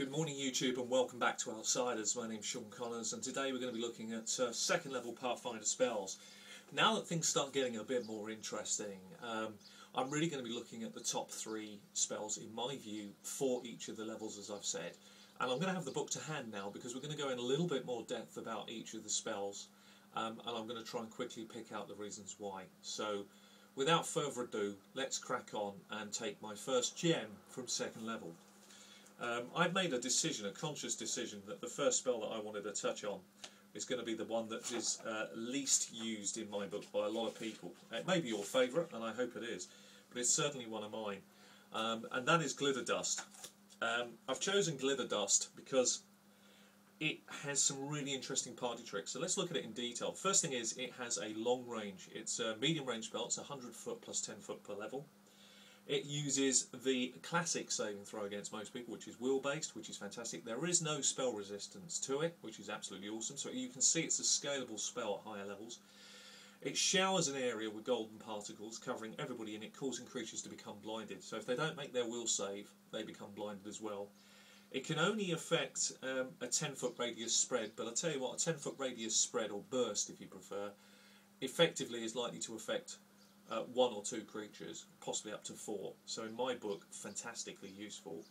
Good morning YouTube and welcome back to Outsiders. My name's Sean Connors and today we're going to be looking at second level Pathfinder spells. Now that things start getting a bit more interesting, I'm really going to be looking at the top 3 spells in my view for each of the levels, as I've said. And I'm going to have the book to hand now because we're going to go in a little bit more depth about each of the spells, and I'm going to try and quickly pick out the reasons why. So without further ado, let's crack on and take my first gem from second level. I've made a decision, a conscious decision, that the first spell that I wanted to touch on is going to be the one that is least used in my book by a lot of people. It may be your favourite, and I hope it is, but it's certainly one of mine, and that is Glitter Dust. I've chosen Glitter Dust because it has some really interesting party tricks, so let's look at it in detail. First thing is, it has a long range. It's a medium range spell. It's 100 foot plus 10 foot per level. It uses the classic saving throw against most people, which is will based, which is fantastic. There is no spell resistance to it, which is absolutely awesome. So you can see it's a scalable spell at higher levels. It showers an area with golden particles, covering everybody in it, causing creatures to become blinded. So if they don't make their will save, they become blinded as well. It can only affect a 10-foot radius spread, but I'll tell you what, a 10-foot radius spread, or burst if you prefer, effectively is likely to affect 1 or 2 creatures, possibly up to 4. So in my book, fantastically useful.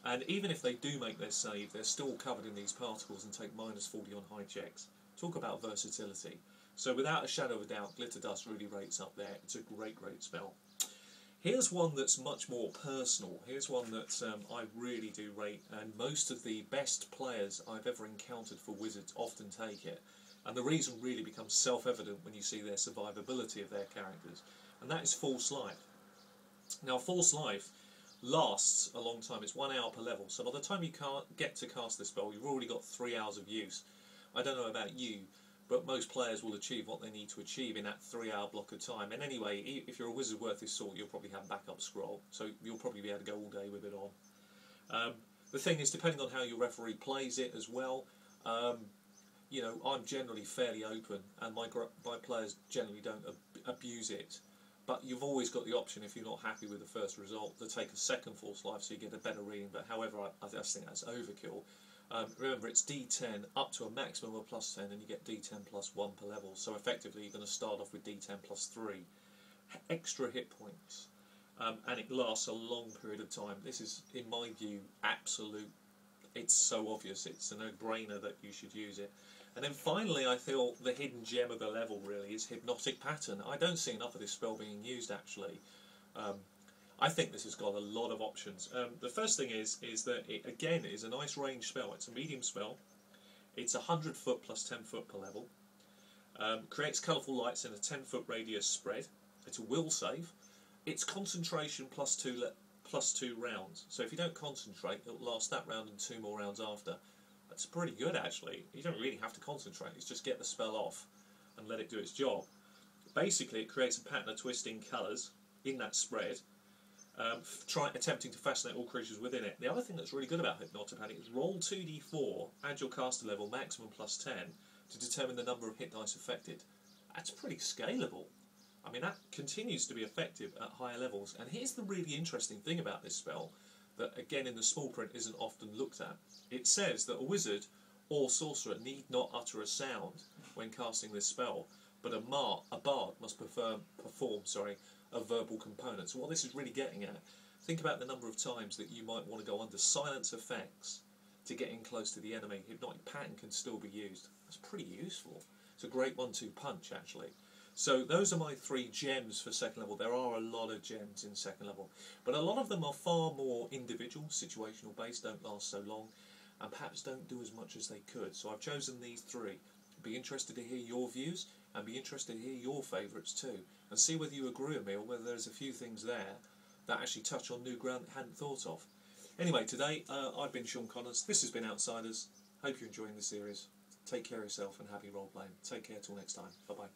And even if they do make their save, they're still covered in these particles and take -40 on high checks. Talk about versatility. So without a shadow of a doubt, Glitter Dust really rates up there. It's a great spell. Here's one that's much more personal. Here's one that I really do rate, and most of the best players I've ever encountered for Wizards often take it. And the reason really becomes self-evident when you see their survivability of their characters, and that is False Life. Now, False Life lasts a long time. It's 1 hour per level, so by the time you can't get to cast this spell, you've already got 3 hours of use. I don't know about you, but most players will achieve what they need to achieve in that 3 hour block of time. And anyway, if you're a wizard worth his salt, you'll probably have backup scroll, so you'll probably be able to go all day with it on. The thing is, depending on how your referee plays it as well, you know, I'm generally fairly open, and my players generally don't abuse it. But you've always got the option, if you're not happy with the first result, to take a second False Life so you get a better reading. But however, I just think that's overkill. Remember, it's D10 up to a maximum of +10, and you get D10 +1 per level. So effectively, you're going to start off with D10 +3 extra hit points, and it lasts a long period of time. This is, in my view, absolute. It's so obvious. It's a no-brainer that you should use it. And then finally, I feel the hidden gem of the level really is Hypnotic Pattern. I don't see enough of this spell being used, actually. I think this has got a lot of options. The first thing is that it, again, is a nice range spell. It's a medium spell. It's 100 foot plus 10 foot per level. Creates colourful lights in a 10-foot radius spread. It's a will save. It's concentration +2 rounds. So if you don't concentrate, it'll last that round and 2 more rounds after. That's pretty good, actually. You don't really have to concentrate. It's just get the spell off and let it do its job. Basically, it creates a pattern of twisting colours in that spread, attempting to fascinate all creatures within it. The other thing that's really good about Hypnotic Pattern is roll 2d4, add your caster level, maximum +10, to determine the number of hit dice affected. That's pretty scalable. I mean, that continues to be effective at higher levels. And here's the really interesting thing about this spell, that again in the small print isn't often looked at. It says that a wizard or sorcerer need not utter a sound when casting this spell, but a bard must perform a verbal component. So what this is really getting at, think about the number of times that you might want to go under silence effects to get in close to the enemy. Hypnotic Pattern can still be used. That's pretty useful. It's a great 1-2 punch, actually. So those are my 3 gems for second level. There are a lot of gems in second level, but a lot of them are far more individual, situational based, don't last so long, and perhaps don't do as much as they could. So I've chosen these 3. Be interested to hear your views, and be interested to hear your favourites too, and see whether you agree with me or whether there's a few things there that actually touch on new ground that I hadn't thought of. Anyway, today I've been Sean Connors. This has been Outsiders. Hope you're enjoying the series. Take care of yourself and happy role playing. Take care till next time. Bye bye.